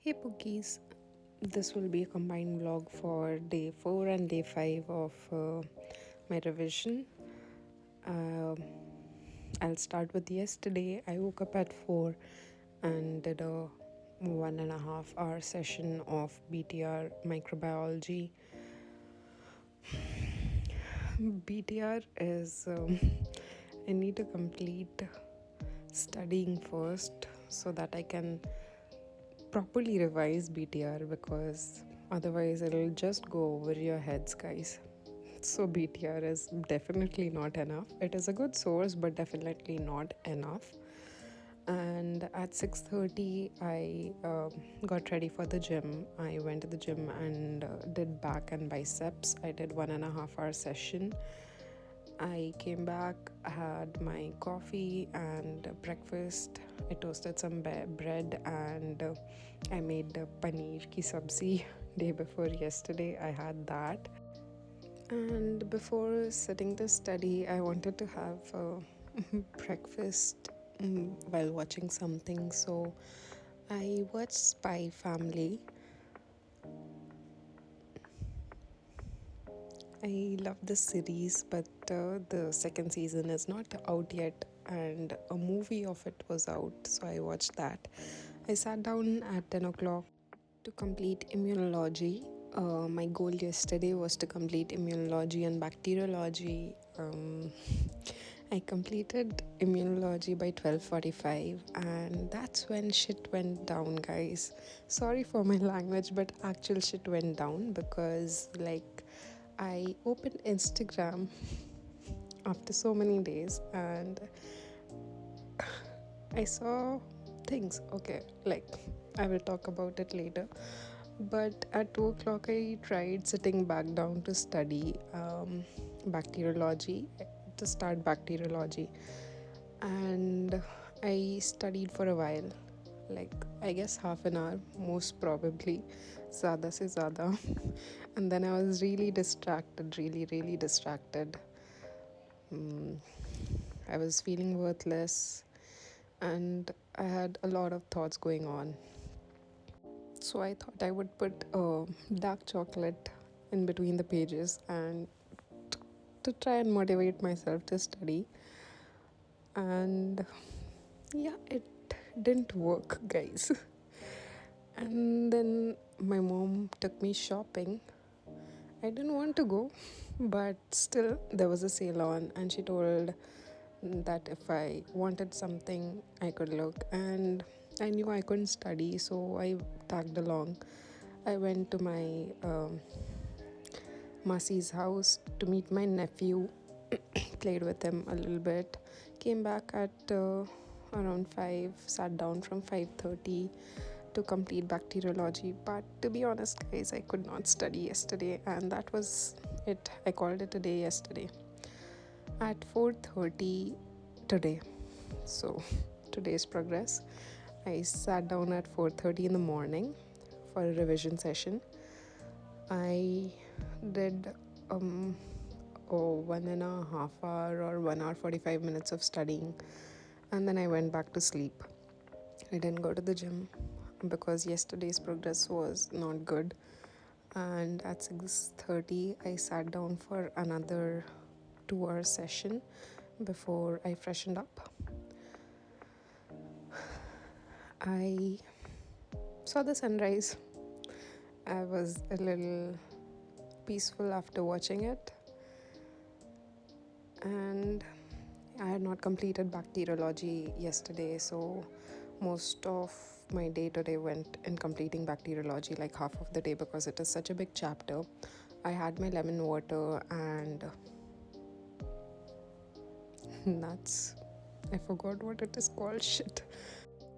Hey Pookies, this will be a combined vlog for day 4 and day 5 of my revision. I'll start with yesterday. I woke up at 4 and did a 1.5 hour session of BTR microbiology. BTR is, I need to complete studying first so that I can properly revise BTR because otherwise it'll just go over your heads, guys. So BTR is definitely not enough. It is a good source, but definitely not enough. And at 6:30, I got ready for the gym. I went to the gym and did back and biceps. I did 1.5 hour session. I came back, had my coffee and breakfast. I toasted some bread and I made paneer ki sabzi day before yesterday. I had that. And before sitting to study, I wanted to have breakfast while watching something. So I watched Spy Family. I love this series, but the second season is not out yet, and a movie of it was out, so I watched that. I sat down at 10 o'clock to complete immunology. My goal yesterday was to complete immunology and bacteriology. I completed immunology by 12:45, and that's when shit went down, guys. Sorry for my language, but actual shit went down because, like, I opened Instagram after so many days and I saw things. Okay, like, I will talk about it later. But at 2 o'clock, I tried sitting back down to study bacteriology, to start bacteriology. And I studied for a while, like, I guess half an hour, most probably. Zada se zada. And then I was really distracted, really distracted. I was feeling worthless and I had a lot of thoughts going on. So I thought I would put dark chocolate in between the pages and to try and motivate myself to study. And yeah, it didn't work, guys. And then my mom took me shopping. I didn't want to go, but still there was a sale on, and she told that if I wanted something, I could look. And I knew I couldn't study, so I tagged along. I went to my Masi's house to meet my nephew, played with him a little bit, came back at around 5, sat down from 5:30 to complete bacteriology. But to be honest, guys, I could not study yesterday, and that was it. I called it a day yesterday at 4:30 today. So today's progress. I sat down at 4:30 in the morning for a revision session. I did 1.5 hour or 1 hour 45 minutes of studying, and then I went back to sleep. I didn't go to the gym because yesterday's progress was not good. And at 6:30 I sat down for another 2-hour session before I freshened up. I saw the sunrise. I was a little peaceful after watching it, and I had not completed bacteriology yesterday, so most of my day today went in completing bacteriology, like half of the day, because it is such a big chapter. I had my lemon water and nuts. I forgot what it is called. Shit.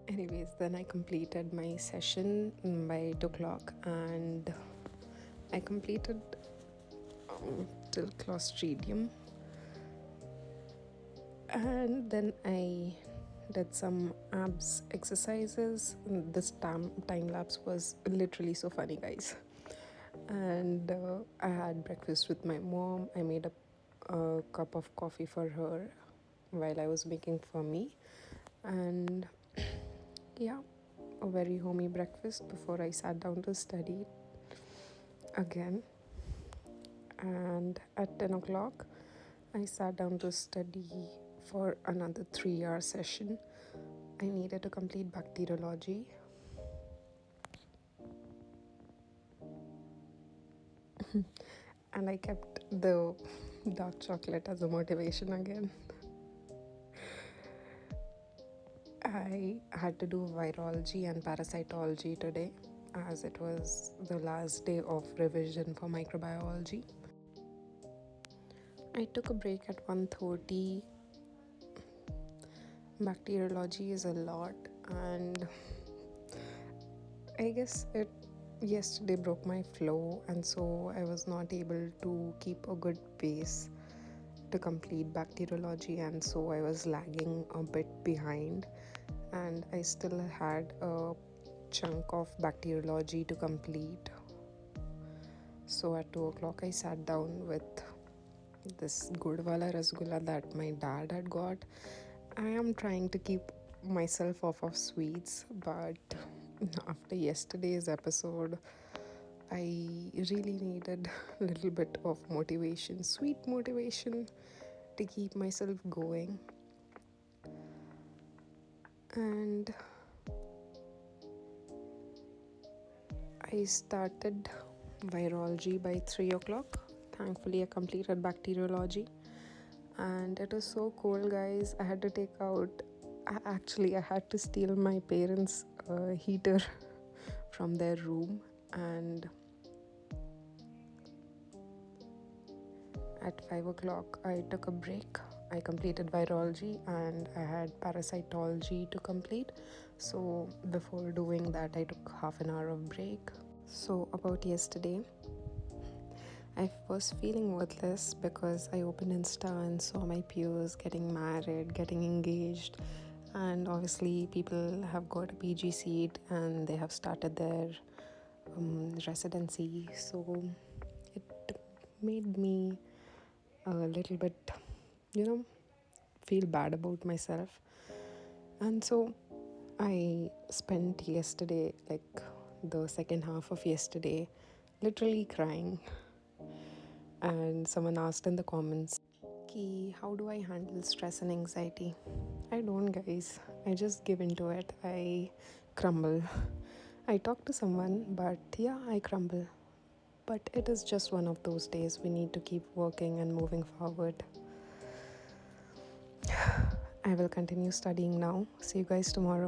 Anyways, then I completed my session by 2 o'clock and I completed till Clostridium. And then I did some abs exercises. This time lapse was literally so funny, guys. And I had breakfast with my mom. I made a cup of coffee for her while I was making for me. And yeah, a very homey breakfast before I sat down to study again. And at 10 o'clock, I sat down to study for another 3 hour session. I needed to complete bacteriology. And I kept the dark chocolate as a motivation again. I had to do virology and parasitology today, as it was the last day of revision for microbiology. I took a break at 1:30. Bacteriology is a lot, and I guess it yesterday broke my flow, and so I was not able to keep a good pace to complete bacteriology, and so I was lagging a bit behind, and I still had a chunk of bacteriology to complete. So at 2 o'clock I sat down with this Gudwala Rasgulla that my dad had got. I am trying to keep myself off of sweets, but after yesterday's episode, I really needed a little bit of motivation, sweet motivation, to keep myself going. And I started virology by 3 o'clock. Thankfully, I completed bacteriology. And it was so cold, guys. I had to take out, I had to steal my parents' heater from their room. And at 5 o'clock, I took a break. I completed virology and I had parasitology to complete. So before doing that, I took half an hour of break. So about yesterday, I was feeling worthless because I opened Insta and saw my peers getting married, getting engaged, and obviously people have got a PG seat and they have started their residency. So it made me a little bit, feel bad about myself. And so I spent yesterday, like the second half of yesterday, literally crying. And someone asked in the comments, Ki, how do I handle stress and anxiety? I don't, guys. I just give into it. I crumble. I talk to someone, but yeah, I crumble. But it is just one of those days. We need to keep working and moving forward. I will continue studying now. See you guys tomorrow.